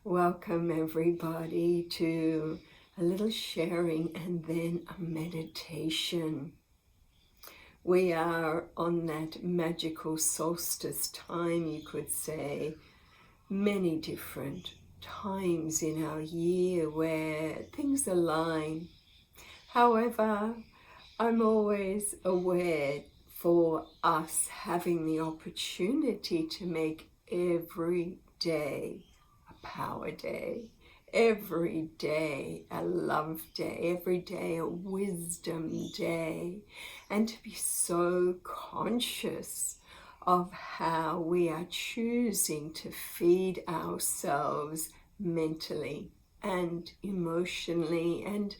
Welcome everybody to a little sharing and then a meditation. We are on that magical solstice time, you could say, many different times in our year where things align. However, I'm always aware for us having the opportunity to make every day a power day, every day a love day, every day a wisdom day, and to be so conscious of how we are choosing to feed ourselves mentally and emotionally. And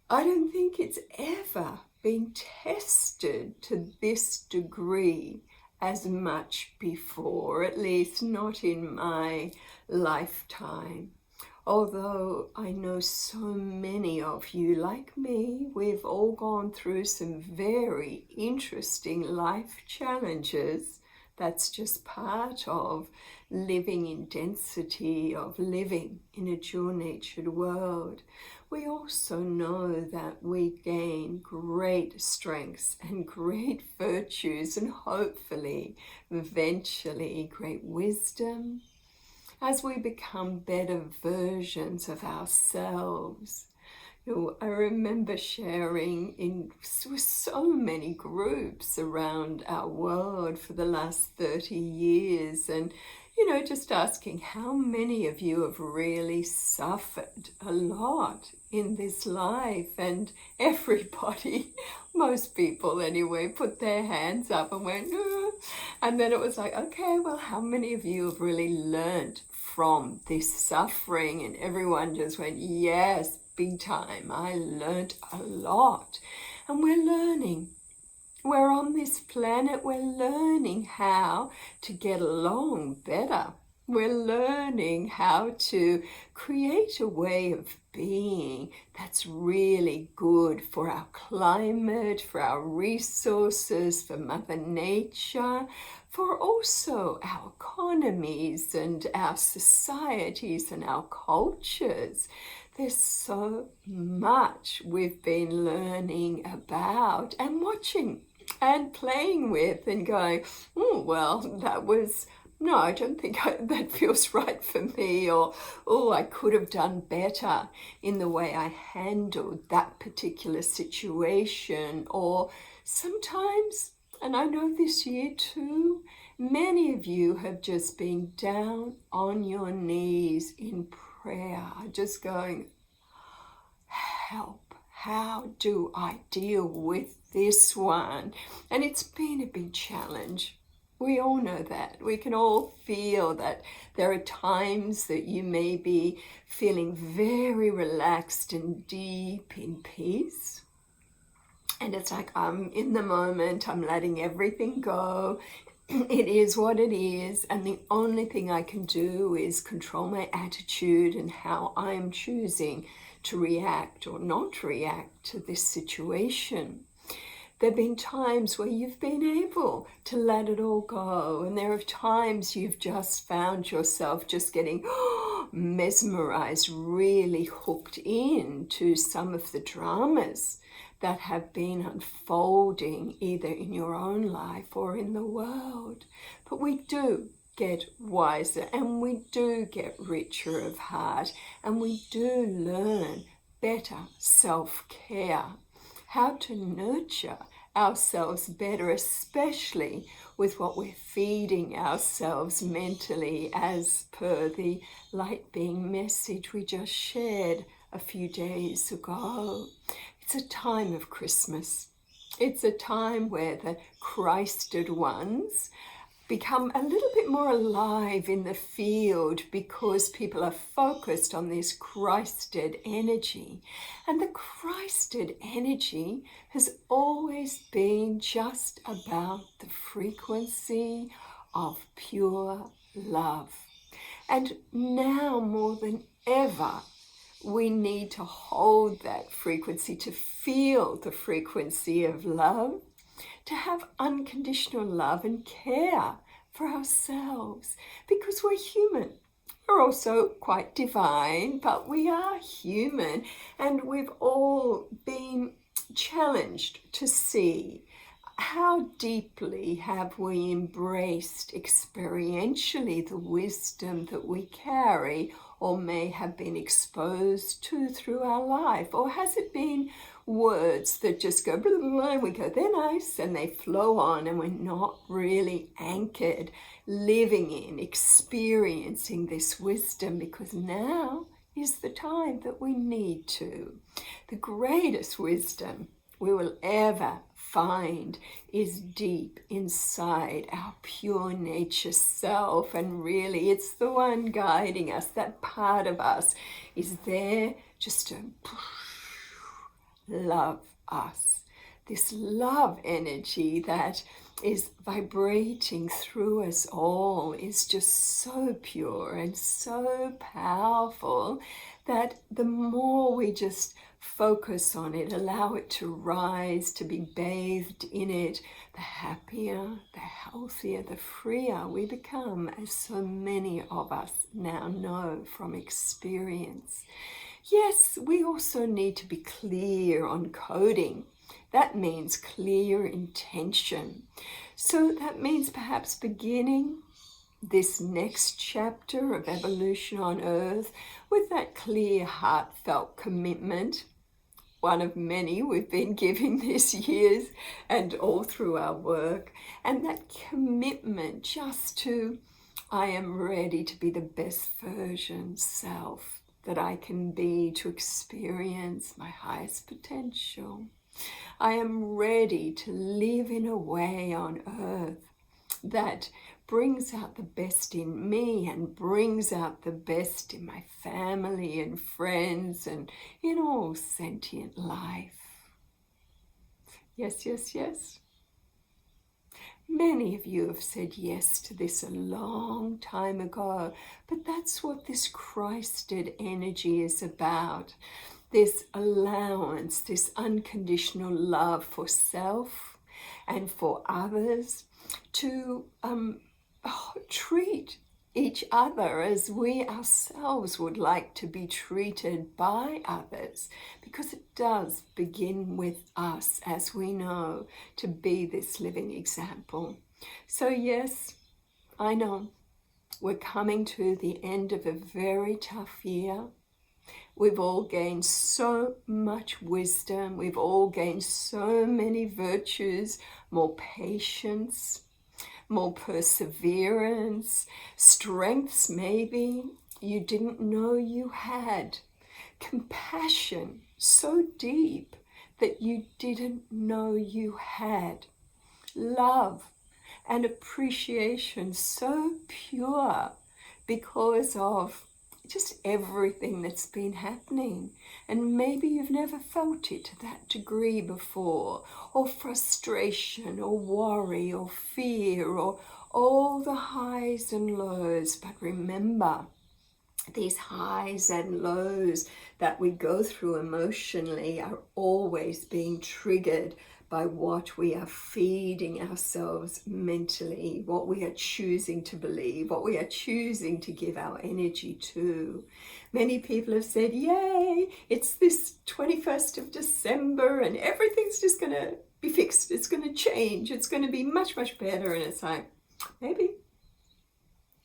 I don't think it's ever been tested to this degree as much before, at least not in my lifetime. Although I know so many of you, like me, we've all gone through some very interesting life challenges. That's just part of living in density, of living in a dual-natured world. We also know that we gain great strengths and great virtues and hopefully, eventually, great wisdom as we become better versions of ourselves. I remember sharing with so many groups around our world for the last 30 years and just asking how many of you have really suffered a lot in this life. And everybody, most people anyway, put their hands up and went, and then it was like, okay, well, how many of you have really learned from this suffering? And everyone just went, yes, big time. I learned a lot. And we're learning. We're on this planet, we're learning how to get along better. We're learning how to create a way of being that's really good for our climate, for our resources, for Mother Nature, for also our economies and our societies and our cultures. There's so much we've been learning about and watching and playing with and going, oh, well, no, I don't think that feels right for me, or, oh, I could have done better in the way I handled that particular situation. Or sometimes, and I know this year too, many of you have just been down on your knees in prayer, just going, help. How do I deal with this one? And it's been a big challenge. We all know that. We can all feel that there are times that you may be feeling very relaxed and deep in peace. And it's like, I'm in the moment, I'm letting everything go. It is what it is. And the only thing I can do is control my attitude and how I'm choosing to react or not react to this situation. There have been times where you've been able to let it all go, and there are times you've just found yourself just getting mesmerized, really hooked in to some of the dramas that have been unfolding either in your own life or in the world. But we do get wiser, and we do get richer of heart, and we do learn better self-care, how to nurture ourselves better, especially with what we're feeding ourselves mentally, as per the light being message we just shared a few days ago. It's a time of Christmas. It's a time where the Christed ones become a little bit more alive in the field because people are focused on this Christed energy. And the Christed energy has always been just about the frequency of pure love. And now more than ever, we need to hold that frequency, to feel the frequency of love, to have unconditional love and care for ourselves, because we're human. are also quite divine, but we are human, and we've all been challenged to see how deeply have we embraced experientially the wisdom that we carry or may have been exposed to through our life? Or has it been words that just go, blah, blah, blah, and we go, they're nice, and they flow on, and we're not really anchored, living in, experiencing this wisdom, because now is the time that we need to. The greatest wisdom we will ever find is deep inside our pure nature self, and really it's the one guiding us. That part of us is there just to love us. This love energy that is vibrating through us all is just so pure and so powerful that the more we just focus on it, allow it to rise, to be bathed in it, the happier, the healthier, the freer we become, as so many of us now know from experience. Yes, we also need to be clear on coding. That means clear intention. So that means perhaps beginning this next chapter of evolution on Earth with that clear, heartfelt commitment, one of many we've been giving this years and all through our work, and that commitment just to, I am ready to be the best version self that I can be, to experience my highest potential. I am ready to live in a way on Earth that brings out the best in me and brings out the best in my family and friends and in all sentient life. Yes, yes, yes. Many of you have said yes to this a long time ago, but that's what this Christed energy is about. This allowance, this unconditional love for self and for others, to treat each other as we ourselves would like to be treated by others, because it does begin with us, as we know, to be this living example. So yes, I know we're coming to the end of a very tough year. We've all gained so much wisdom. We've all gained so many virtues, more patience, more perseverance, strengths maybe you didn't know you had, compassion so deep that you didn't know you had, love and appreciation so pure because of just everything that's been happening. And maybe you've never felt it to that degree before, or frustration or worry or fear or all the highs and lows. But remember, these highs and lows that we go through emotionally are always being triggered by what we are feeding ourselves mentally, what we are choosing to believe, what we are choosing to give our energy to. Many people have said, yay, it's this 21st of December and everything's just going to be fixed. It's going to change. It's going to be much, much better. And it's like, maybe.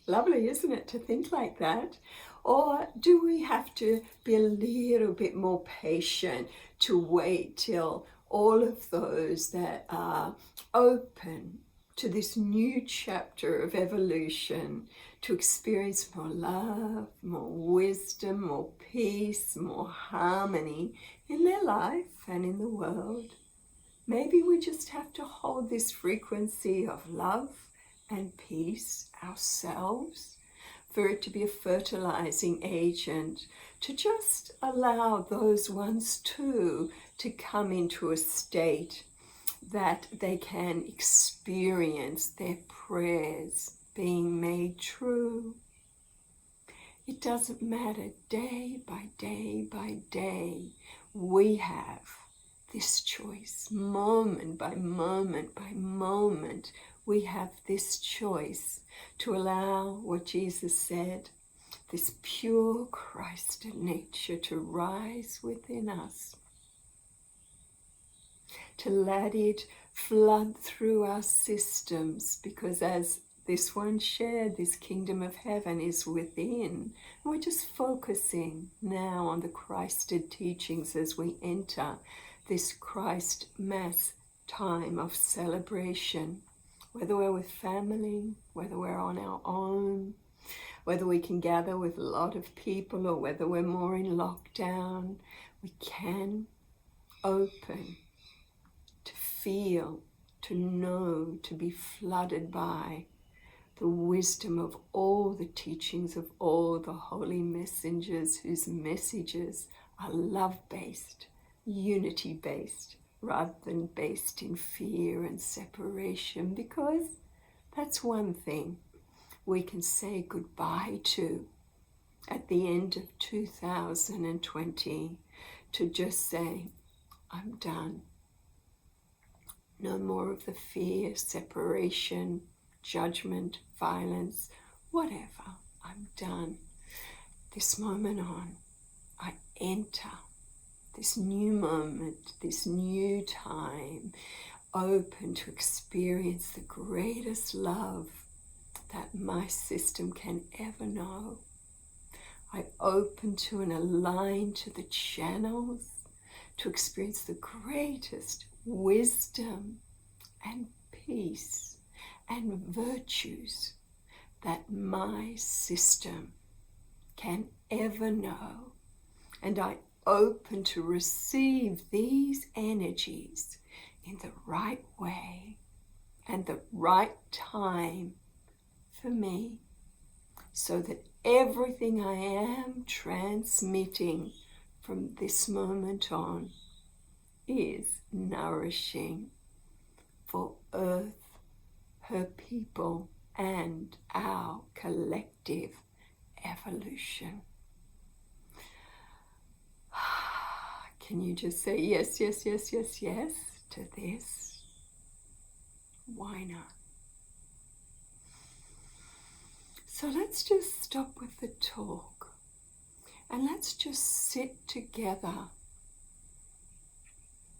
Lovely, isn't it, to think like that? Or do we have to be a little bit more patient to wait till all of those that are open to this new chapter of evolution, to experience more love, more wisdom, more peace, more harmony in their life and in the world? Maybe we just have to hold this frequency of love and peace ourselves, for it to be a fertilizing agent, to just allow those ones too to come into a state that they can experience their prayers being made true. It doesn't matter, day by day by day, we have this choice, moment by moment by moment. We have this choice to allow what Jesus said, this pure Christ nature to rise within us, to let it flood through our systems, because as this one shared, this kingdom of heaven is within. We're just focusing now on the Christed teachings as we enter this Christ Mass time of celebration, whether we're with family, whether we're on our own, whether we can gather with a lot of people or whether we're more in lockdown. We can open to feel, to know, to be flooded by the wisdom of all the teachings of all the holy messengers whose messages are love-based, unity-based, rather than based in fear and separation, because that's one thing we can say goodbye to at the end of 2020, to just say, I'm done. No more of the fear, separation, judgment, violence, whatever. I'm done. This moment on, I enter this new moment, this new time, open to experience the greatest love that my system can ever know. I open to and align to the channels to experience the greatest wisdom and peace and virtues that my system can ever know. And I open to receive these energies in the right way and the right time for me, so that everything I am transmitting from this moment on is nourishing for Earth, her people, and our collective evolution. Can you just say yes, yes, yes, yes, yes to this? Why not? So let's just stop with the talk and let's just sit together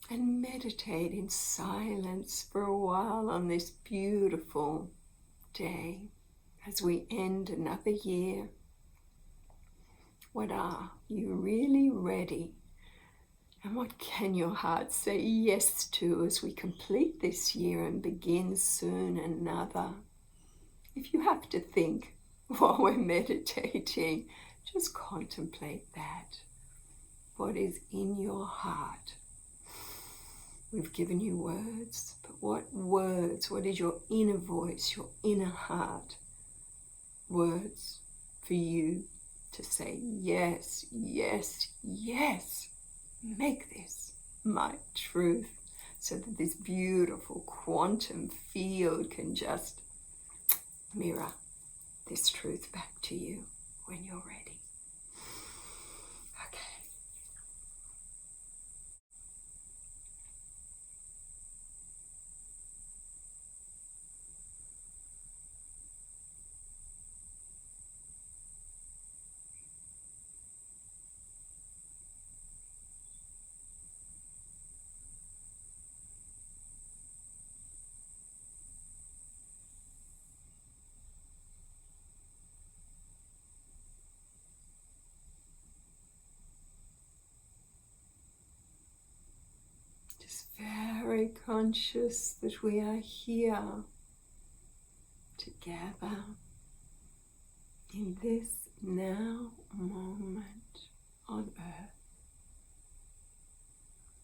and meditate in silence for a while on this beautiful day as we end another year. What are you really ready? And what can your heart say yes to as we complete this year and begin soon another? If you have to think while we're meditating, just contemplate that. What is in your heart? We've given you words, but what words? What is your inner voice, your inner heart? Words for you to say yes, yes, yes. Make this my truth, so that this beautiful quantum field can just mirror this truth back to you when you're ready. Okay. Very conscious that we are here together in this now moment on earth.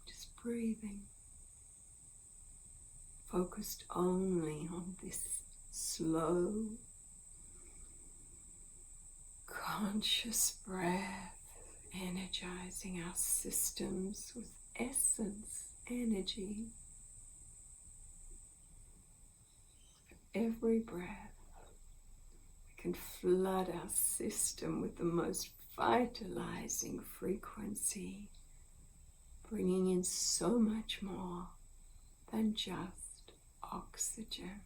Just breathing, focused only on this slow, conscious breath, energizing our systems with essence, energy. Every breath, we can flood our system with the most vitalizing frequency, bringing in so much more than just oxygen.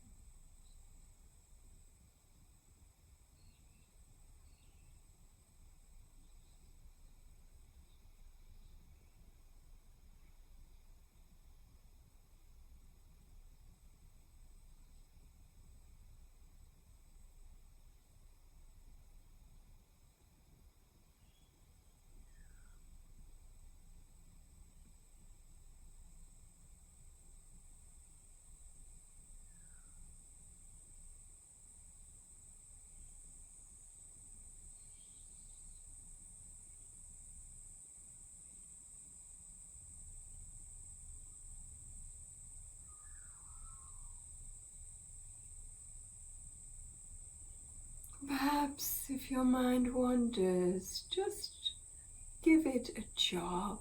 Perhaps if your mind wanders, just give it a job.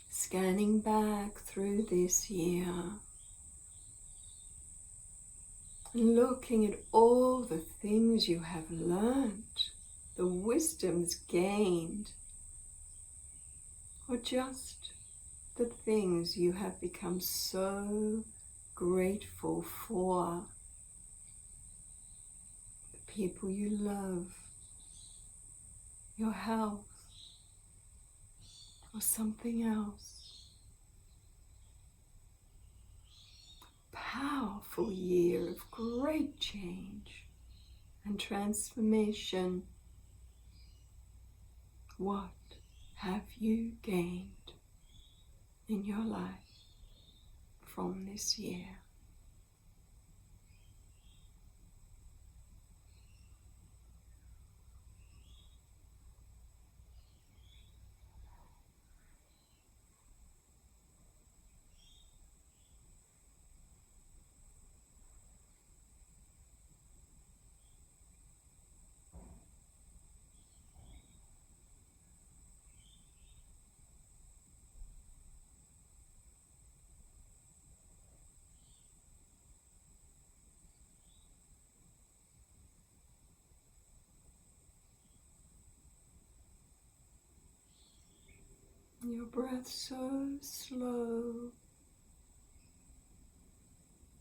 Scanning back through this year, looking at all the things you have learnt, the wisdoms gained, or just the things you have become so grateful for, the people you love, your health, or something else. Powerful year of great change and transformation. What have you gained in your life from this year? Your breath so slow,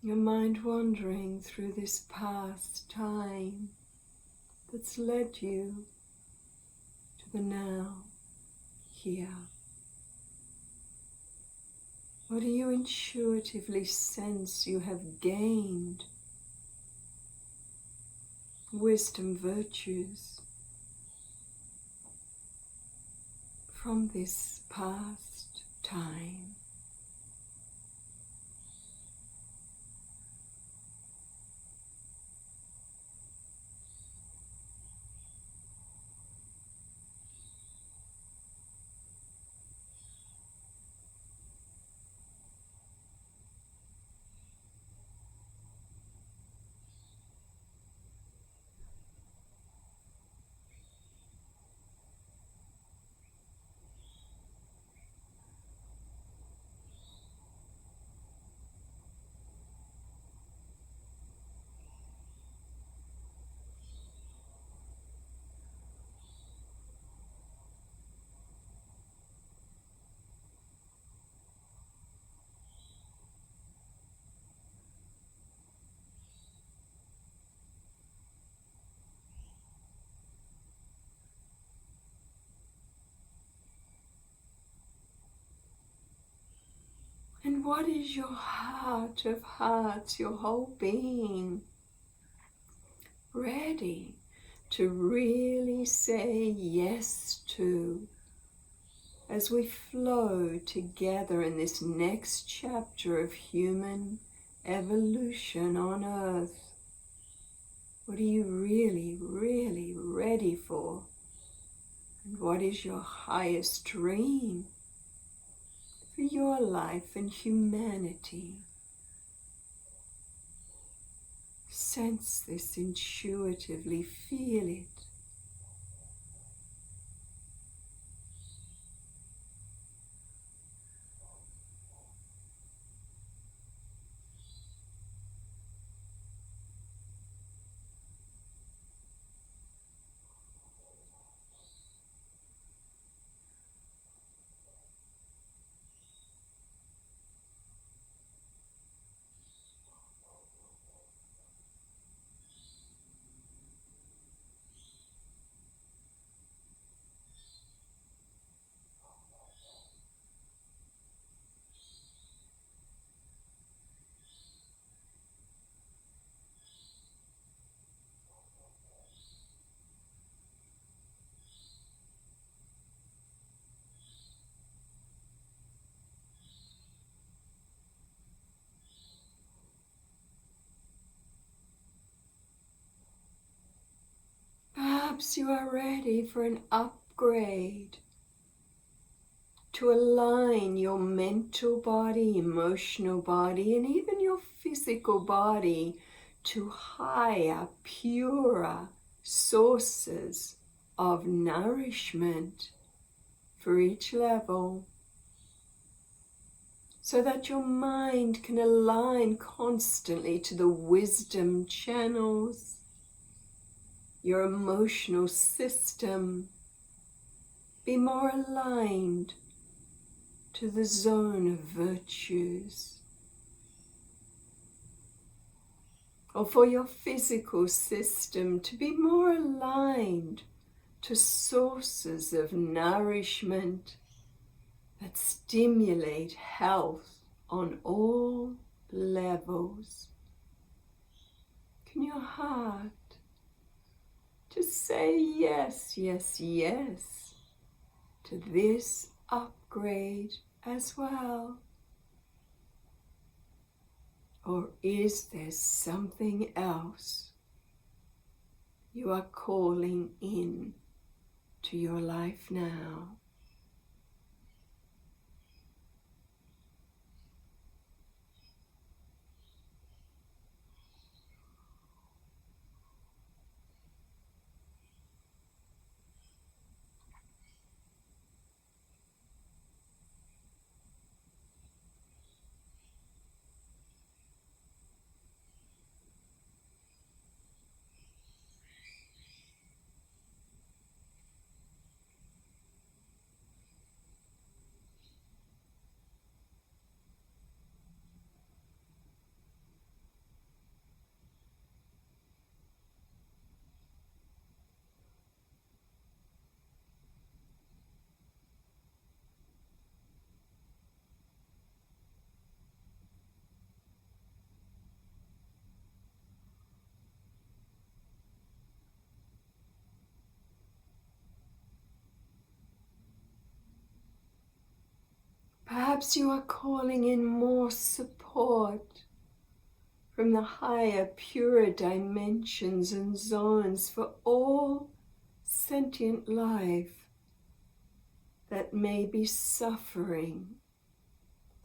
your mind wandering through this past time that's led you to the now, here. What do you intuitively sense you have gained? Wisdom, virtues from this past time. And what is your heart of hearts, your whole being, ready to really say yes to as we flow together in this next chapter of human evolution on Earth? What are you really, really ready for? And what is your highest dream for your life and humanity? Sense this intuitively, feel it. Perhaps you are ready for an upgrade to align your mental body, emotional body, and even your physical body to higher, purer sources of nourishment for each level, so that your mind can align constantly to the wisdom channels, your emotional system be more aligned to the zone of virtues, or for your physical system to be more aligned to sources of nourishment that stimulate health on all levels. Can your heart just say yes, yes, yes to this upgrade as well? Or is there something else you are calling in to your life now? Perhaps you are calling in more support from the higher, purer dimensions and zones for all sentient life that may be suffering,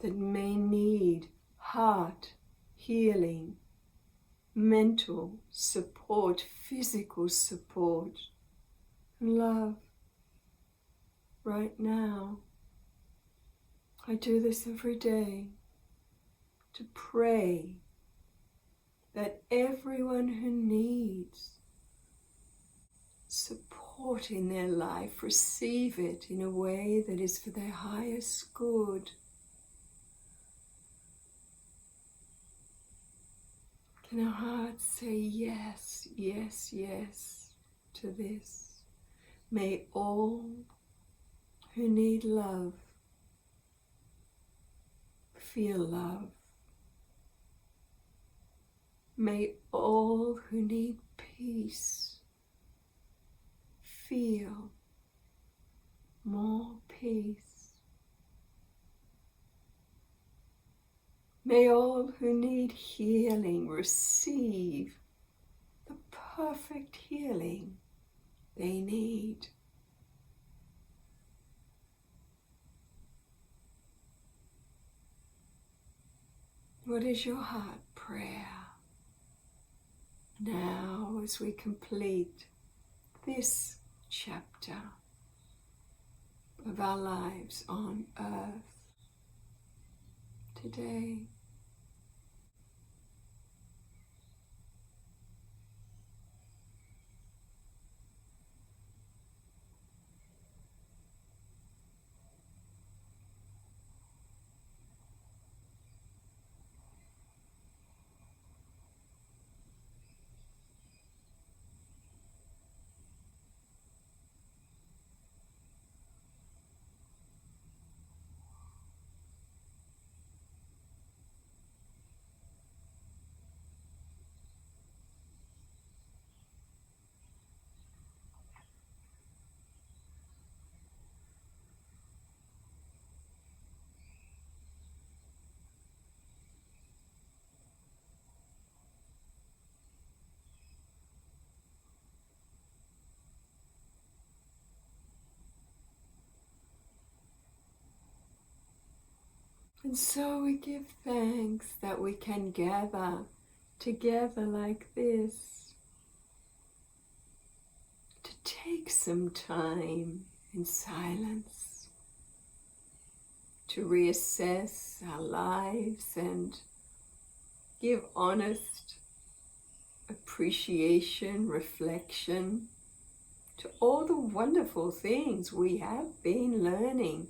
that may need heart healing, mental support, physical support, and love right now. I do this every day to pray that everyone who needs support in their life receive it in a way that is for their highest good. Can our hearts say yes, yes, yes to this? May all who need love feel love. May all who need peace feel more peace. May all who need healing receive the perfect healing they need. What is your heart prayer now as we complete this chapter of our lives on earth today? And so we give thanks that we can gather together like this, to take some time in silence to reassess our lives and give honest appreciation, reflection to all the wonderful things we have been learning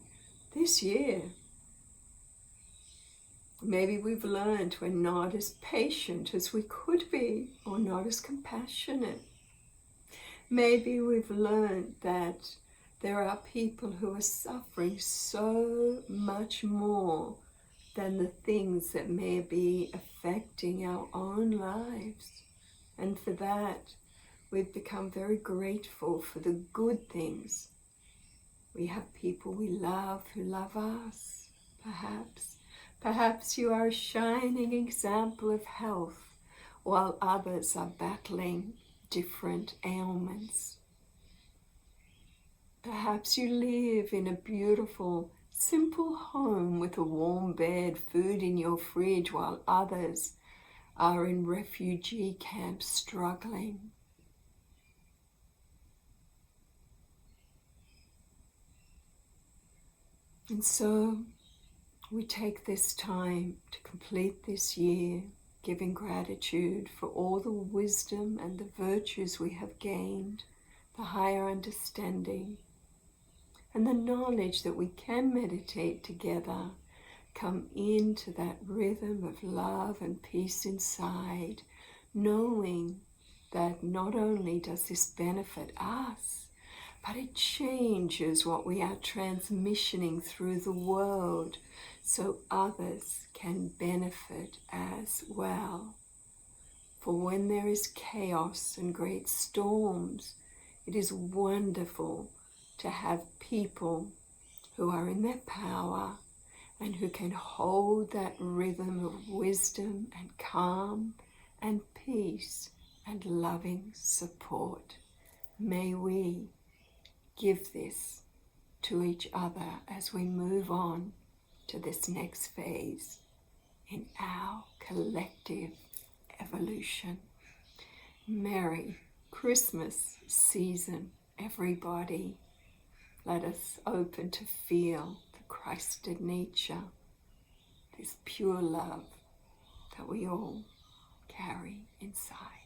this year. Maybe we've learned we're not as patient as we could be, or not as compassionate. Maybe we've learned that there are people who are suffering so much more than the things that may be affecting our own lives. And for that, we've become very grateful for the good things. We have people we love who love us, perhaps. Perhaps you are a shining example of health, while others are battling different ailments. Perhaps you live in a beautiful, simple home with a warm bed, food in your fridge, while others are in refugee camps struggling. And so we take this time to complete this year, giving gratitude for all the wisdom and the virtues we have gained, the higher understanding, and the knowledge that we can meditate together, come into that rhythm of love and peace inside, knowing that not only does this benefit us, but it changes what we are transmissioning through the world so others can benefit as well. For when there is chaos and great storms, it is wonderful to have people who are in their power and who can hold that rhythm of wisdom and calm and peace and loving support. May we give this to each other as we move on to this next phase in our collective evolution. Merry Christmas season, everybody. Let us open to feel the Christed nature, this pure love that we all carry inside.